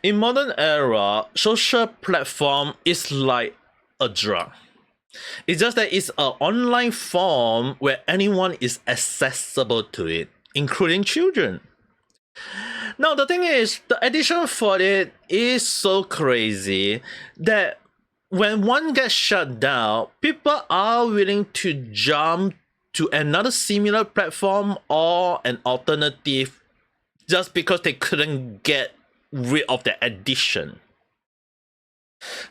In modern era, social platform is like a drug. It's just that it's an online form where anyone is accessible to it, including children. Now the thing is, the addition for it is so crazy that when one gets shut down, people are willing to jump to another similar platform or an alternative just because they couldn't get rid of the addiction.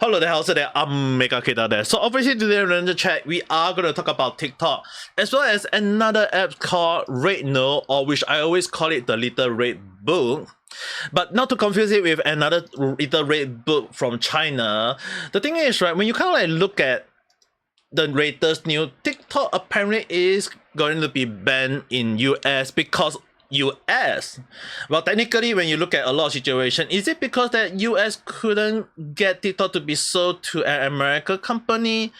Hello there, how's it there? Ame Gakita there. So obviously today in the chat, we are going to talk about TikTok as well as another app called rednote, or which I always call it the Little Red Book. But not to confuse it with another Little Red Book from China. The thing is, right, when you kind of like look at the latest news, TikTok apparently is going to be banned in US because US. Well, technically, when you look at a lot of situations, is it because that US couldn't get TikTok to be sold to an American company?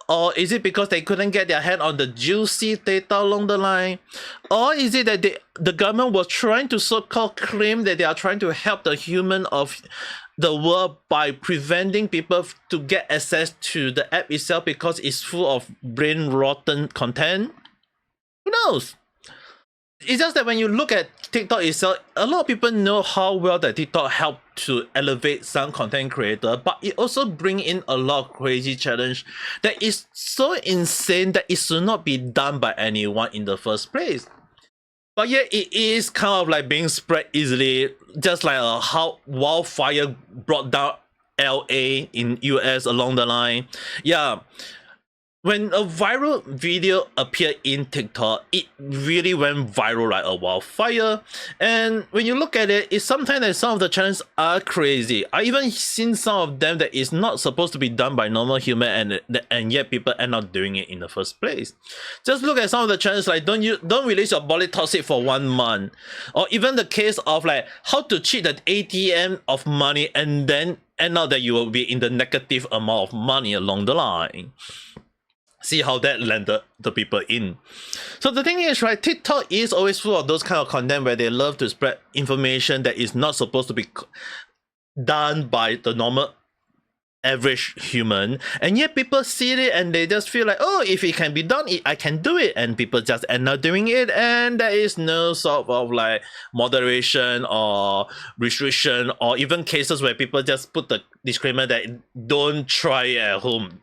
Or is it because they couldn't get their hand on the juicy data along the line? Or is it that the government was trying to so-called claim that they are trying to help the human of the world by preventing people to get access to the app itself because it's full of brain rotten content? Who knows? It's just that when you look at TikTok itself, a lot of people know how well that TikTok helped to elevate some content creator, but it also bring in a lot of crazy challenge that is so insane that it should not be done by anyone in the first place. But yet it is kind of like being spread easily, just like how wildfire brought down LA in US along the line. Yeah. When a viral video appeared in TikTok, it really went viral like a wildfire. And when you look at it, it's sometimes that some of the challenges are crazy. I even seen some of them that is not supposed to be done by normal human, and yet people end up doing it in the first place. Just look at some of the challenges like don't release your body toxic for 1 month, or even the case of like how to cheat the ATM of money and then end up that you will be in the negative amount of money along the line. See how that landed the people in. So the thing is, right, TikTok is always full of those kind of content where they love to spread information that is not supposed to be done by the normal average human, and yet people see it and they just feel like, oh, if it can be done, I can do it, and people just end up doing it, and there is no sort of like moderation or restriction, or even cases where people just put the disclaimer that don't try it at home.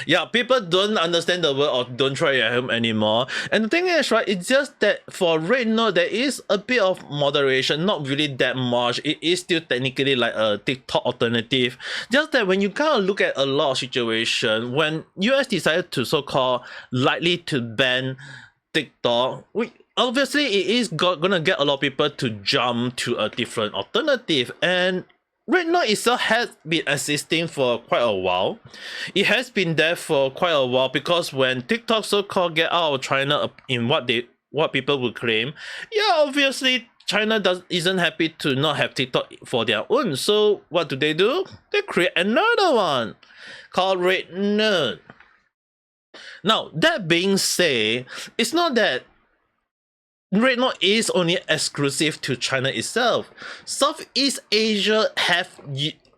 Yeah, people don't understand the word of don't try it at home anymore. And the thing is, right, it's just that for rednote, there is a bit of moderation, not really that much. It is still technically like a TikTok alternative. Just that when you kind of look at a lot of situations, when US decided to so-called likely to ban TikTok, obviously it is gonna get a lot of people to jump to a different alternative. And rednote itself has been existing for quite a while. It has been there for quite a while because when TikTok so-called get out of China in what people would claim, yeah, obviously China isn't happy to not have TikTok for their own. So what do? They create another one called rednote. Now that being said, it's not that rednote is only exclusive to China itself. Southeast Asia have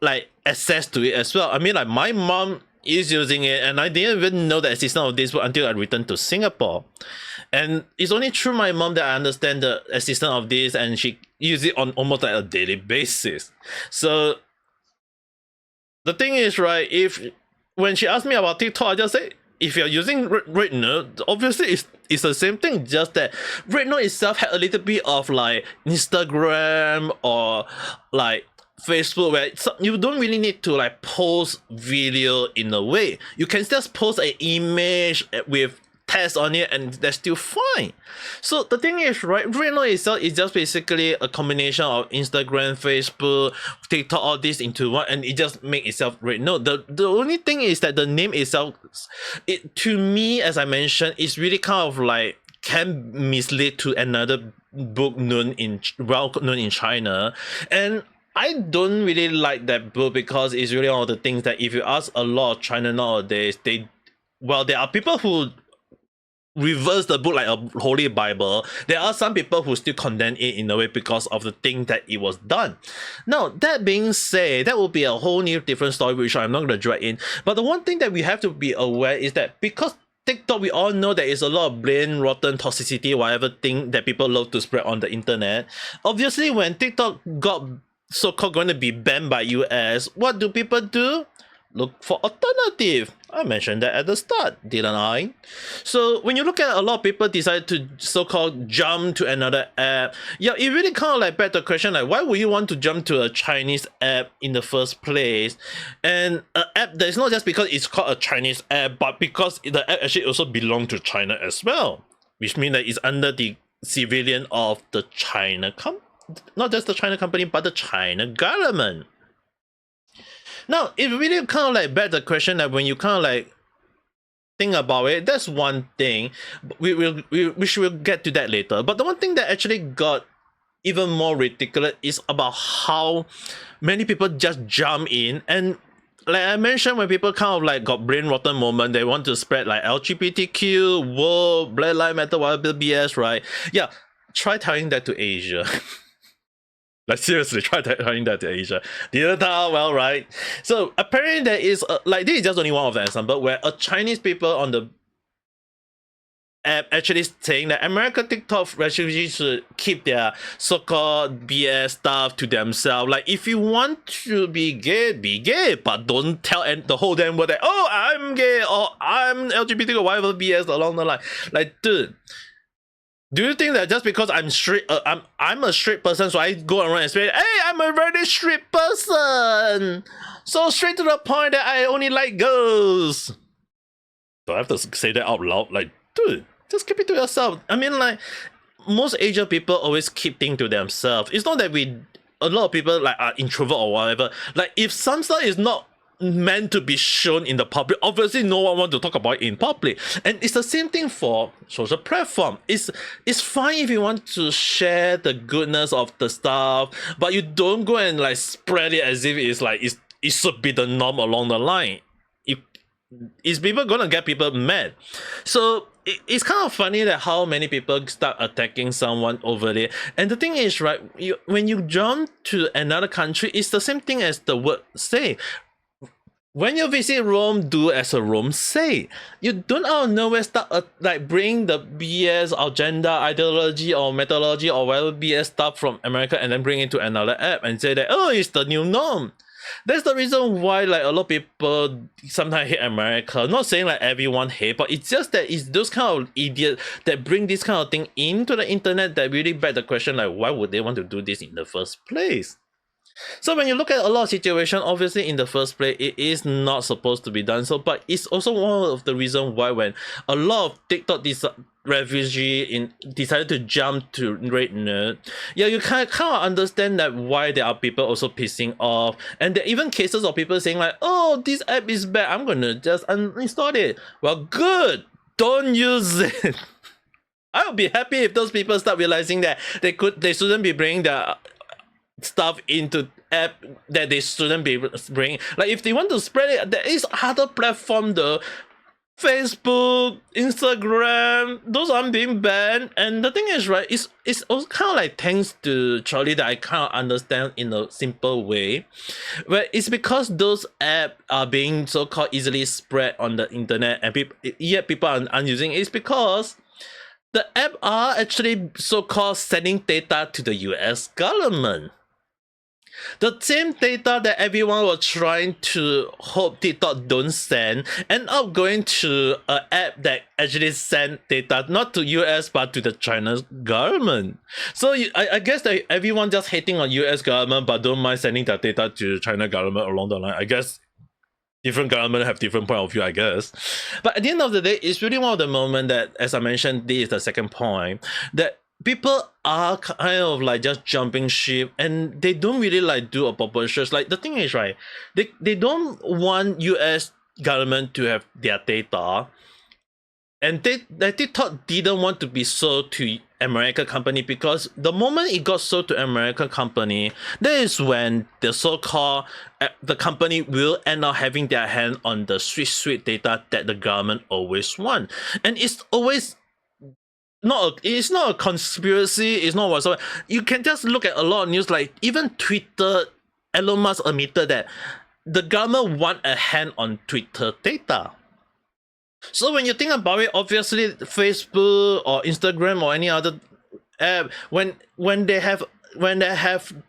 like access to it as well. I mean, like my mom is using it, and I didn't even know the existence of this book until I returned to Singapore. And it's only through my mom that I understand the existence of this, and she uses it on almost like a daily basis. So the thing is, right, when she asked me about TikTok, I just say, if you're using rednote, obviously it's the same thing, just that rednote itself had a little bit of like Instagram or like Facebook, where you don't really need to like post video in a way. You can just post an image with text on it and that's still fine. So the thing is, right, rednote itself is just basically a combination of Instagram, Facebook, TikTok, all this into one, and it just make itself rednote. The only thing is that the name itself, to me, as I mentioned, is really kind of like can mislead to another book well known in China. And I don't really like that book because it's really all the things that if you ask a lot of China nowadays, there are people who reverse the book like a holy Bible, there are some people who still condemn it in a way because of the thing that it was done. Now, that being said, that will be a whole new different story, which I'm not going to drag in. But the one thing that we have to be aware is that because TikTok, we all know there is a lot of brain rotten toxicity, whatever thing that people love to spread on the internet. Obviously, when TikTok got so-called going to be banned by US, what do people do? Look for alternative. I mentioned that at the start, didn't I? So when you look at a lot of people decide to so-called jump to another app, yeah, it really kind of like begs the question like, why would you want to jump to a Chinese app in the first place? And an app that is not just because it's called a Chinese app, but because the app actually also belongs to China as well, which means that it's under the civilian of the China not just the China company, but the China government. Now, it really kind of like begs the question that when you kind of like think about it, that's one thing. We will get to that later. But the one thing that actually got even more ridiculous is about how many people just jump in, and like I mentioned, when people kind of like got brain rotten moment, they want to spread like LGBTQ, world, Black Lives Matter, whatever BS, right? Yeah, try telling that to Asia. Like seriously, try telling that to Asia. Didn't tell well, right? So apparently there is like this is just only one of the example where a Chinese people on the app actually saying that American TikTok refugees should keep their so-called BS stuff to themselves. Like if you want to be gay, but don't tell the whole damn world that oh I'm gay or I'm LGBT or whatever BS along the line. Like dude. Do you think that just because I'm straight, I'm a straight person, so I go around and say, hey, I'm a very straight person, so straight to the point that I only like girls? So I have to say that out loud, like, dude, just keep it to yourself. I mean, like, most Asian people always keep things to themselves. It's not that a lot of people like are introvert or whatever. Like, if some stuff is not meant to be shown in the public, obviously no one wants to talk about it in public. And it's the same thing for social platform. It's fine if you want to share the goodness of the stuff, but you don't go and like spread it as if it's like it should be the norm along the line. Is people gonna get people mad? So it's kind of funny that how many people start attacking someone over there. And the thing is, right, when you jump to another country, it's the same thing as the word say. When you visit Rome, do as a Rome say. You don't out of nowhere start like bring the BS or gender ideology or methodology or whatever BS stuff from America and then bring it to another app and say that oh it's the new norm. That's the reason why like a lot of people sometimes hate America. Not saying like everyone hate, but it's just that it's those kind of idiots that bring this kind of thing into the internet that really beg the question like why would they want to do this in the first place? So when you look at a lot of situations, obviously in the first place, it is not supposed to be done so, but it's also one of the reasons why when a lot of TikTok refugee decided to jump to rednote, yeah, you kind of understand that why there are people also pissing off, and there are even cases of people saying like, oh, this app is bad, I'm gonna just uninstall it. Well, good, don't use it. I would be happy if those people start realizing that they shouldn't be bringing their stuff into app that they shouldn't be bringing. Like if they want to spread it, there is other platform though. Facebook, Instagram, those aren't being banned. And the thing is, right, it's also kind of like thanks to Charlie that I kind of understand in a simple way. Where it's because those apps are being so-called easily spread on the internet and yet people aren't using it. It's because the app are actually so-called sending data to the US government. The same data that everyone was trying to hope TikTok don't send end up going to an app that actually send data not to US but to the China's government. So I guess that everyone just hating on US government but don't mind sending that data to China government along the line. I guess different government have different point of view, I guess. But at the end of the day, it's really one of the moments that, as I mentioned, this is the second point, that people are kind of like just jumping ship and they don't really like do a proper search. Like the thing is, right, they don't want US government to have their data, and TikTok didn't want to be sold to American company because the moment it got sold to American company, that is when the so-called the company will end up having their hand on the sweet data that the government always want. And it's always it's not a conspiracy, it's not whatsoever. You can just look at a lot of news, like even Twitter. Elon Musk admitted that the government want a hand on Twitter data. So when you think about it, obviously Facebook or Instagram or any other app, when they have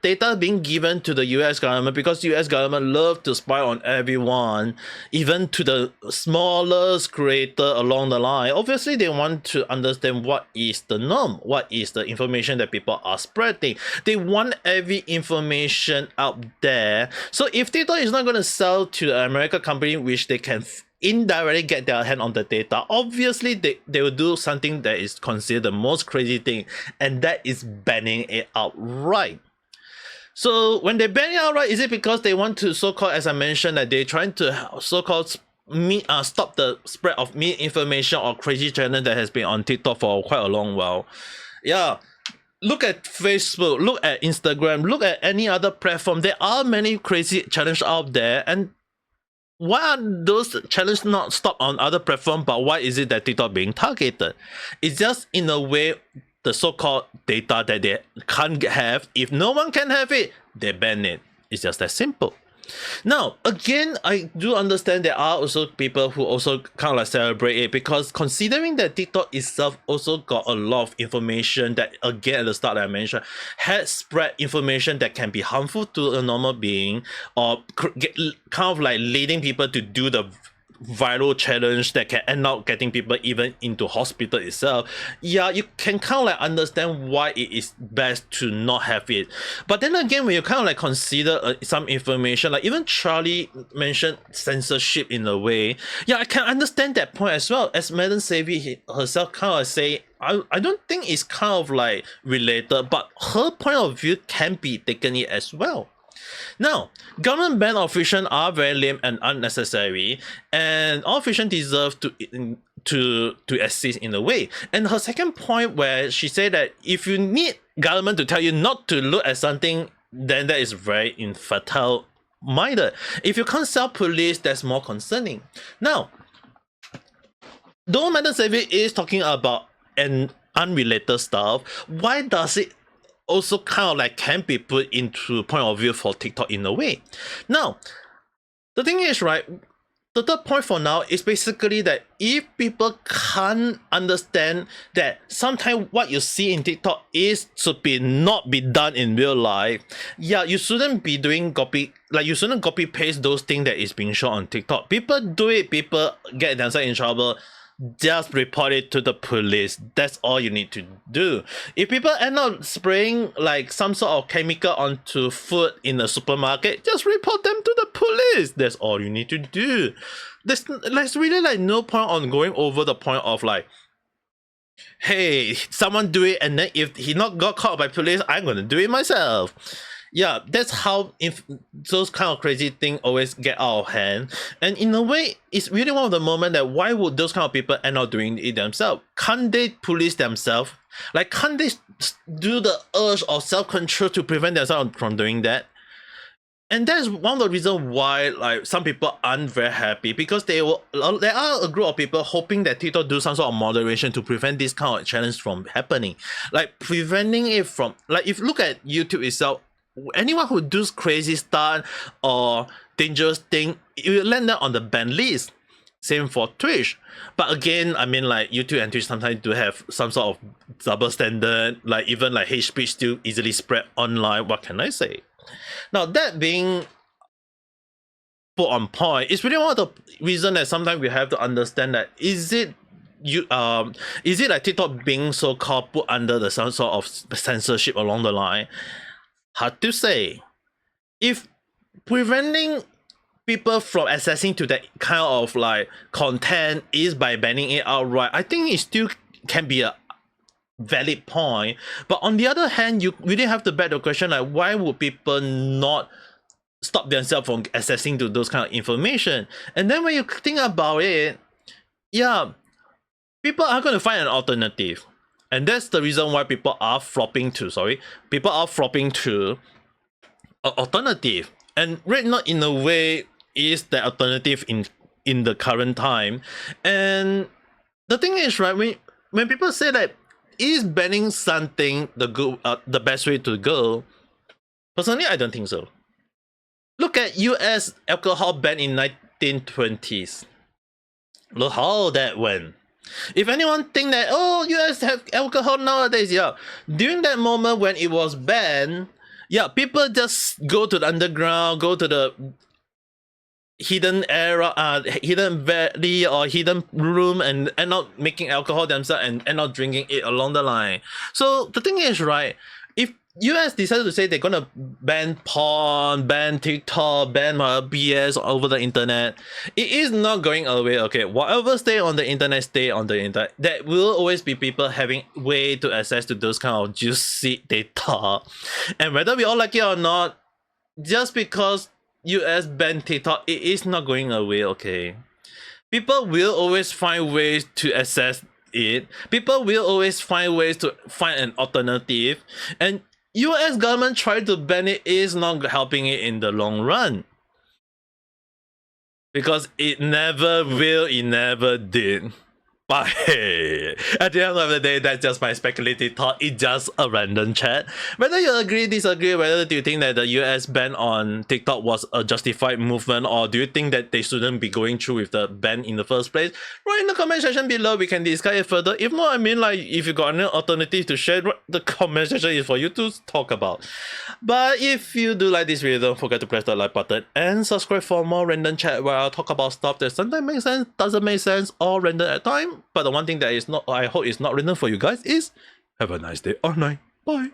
data being given to the US government, because US government love to spy on everyone, even to the smallest creator along the line, obviously they want to understand what is the norm, what is the information that people are spreading. They want every information out there. So if TikTok is not going to sell to the American company, which they can indirectly get their hand on the data, obviously they will do something that is considered the most crazy thing, and that is banning it outright. So when they ban it outright, is it because they want to so-called, as I mentioned, that they're trying to so-called stop the spread of misinformation or crazy channel that has been on TikTok for quite a long while? Yeah. Look at Facebook, look at Instagram, look at any other platform. There are many crazy challenges out there, and why are those challenges not stopped on other platforms, but why is it that TikTok being targeted? It's just in a way the so-called data that they can't have. If no one can have it, they ban it. It's just that simple. Now, again, I do understand there are also people who also kind of like celebrate it, because considering that TikTok itself also got a lot of information that, again, at the start I mentioned, had spread information that can be harmful to a normal being, or kind of like leading people to do the viral challenge that can end up getting people even into hospital itself. Yeah, you can kind of like understand why it is best to not have it. But then again, when you kind of like consider some information, like even Charlie mentioned censorship in a way, yeah, I can understand that point as well. As Madam Savvy herself kind of say, I don't think it's kind of like related, but her point of view can be taken it as well. Now, government ban of fiction are very lame and unnecessary, and all fiction deserve to exist in a way. And her second point, where she said that if you need government to tell you not to look at something, then that is very infertile minded. If you can't self-police, that's more concerning. Now, though Madam Savvy is talking about an unrelated stuff, why does it also kind of like can be put into point of view for TikTok in a way? Now, the thing is, right, the third point for now is basically that if people can't understand that sometimes what you see in TikTok is should be not be done in real life, yeah, you shouldn't be doing you shouldn't copy paste those things that is being shown on TikTok. People do it, people get themselves in trouble. Just report it to the police. That's all you need to do. If people end up spraying like some sort of chemical onto food in the supermarket, just report them to the police. That's all you need to do. There's really like no point on going over the point of like, hey, someone do it, and then if he not got caught by police, I'm gonna do it myself. Yeah, that's how those kind of crazy things always get out of hand. And in a way, it's really one of the moments that why would those kind of people end up doing it themselves? Can't they police themselves? Like, can't they do the urge of self-control to prevent themselves from doing that? And that's one of the reasons why like some people aren't very happy, because there are a group of people hoping that TikTok do some sort of moderation to prevent this kind of challenge from happening. Like preventing it from, like if you look at YouTube itself, anyone who does crazy stuff or dangerous thing, it will land up on the ban list. Same for Twitch. But again, I mean, like YouTube and Twitch sometimes do have some sort of double standard, like even like hate speech still easily spread online. What can I say? Now, that being put on point, it's really one of the reasons that sometimes we have to understand that is it like TikTok being so-called put under the some sort of censorship along the line? Hard to say. If preventing people from accessing to that kind of like content is by banning it outright, I think it still can be a valid point. But on the other hand, you really have to bet the question, like why would people not stop themselves from accessing to those kind of information? And then when you think about it, yeah, people are going to find an alternative. And that's the reason why people are flopping to an alternative. And rednote in a way is the alternative in the current time. And the thing is, right, when people say that is banning something the best way to go? Personally, I don't think so. Look at US alcohol ban in 1920s. Look how that went. If anyone think that, oh, US have alcohol nowadays, yeah. During that moment when it was banned, yeah, people just go to the underground, go to the hidden hidden valley or hidden room and end up making alcohol themselves and end up drinking it along the line. So the thing is, right, if US decided to say they're gonna ban porn, ban TikTok, ban BS over the internet, it is not going away. Okay, whatever stay on the internet, stay on the internet. There will always be people having way to access to those kind of juicy data, and whether we all like it or not, just because US banned TikTok, it is not going away. Okay, people will always find ways to access it. People will always find ways to find an alternative, and US government trying to ban it is not helping it in the long run. Because it never will, it never did. But hey, at the end of the day, that's just my speculative thought. It's just a random chat. Whether you agree, disagree, whether do you think that the US ban on TikTok was a justified movement, or do you think that they shouldn't be going through with the ban in the first place? Write in the comment section below, we can discuss it further. If not, I mean, like, if you got any alternative to share, the comment section is for you to talk about. But if you do like this video, don't forget to press the like button and subscribe for more random chat where I'll talk about stuff that sometimes makes sense, doesn't make sense, or random at time. But the one thing that is not, I hope is not written for you guys is have a nice day or night. Bye.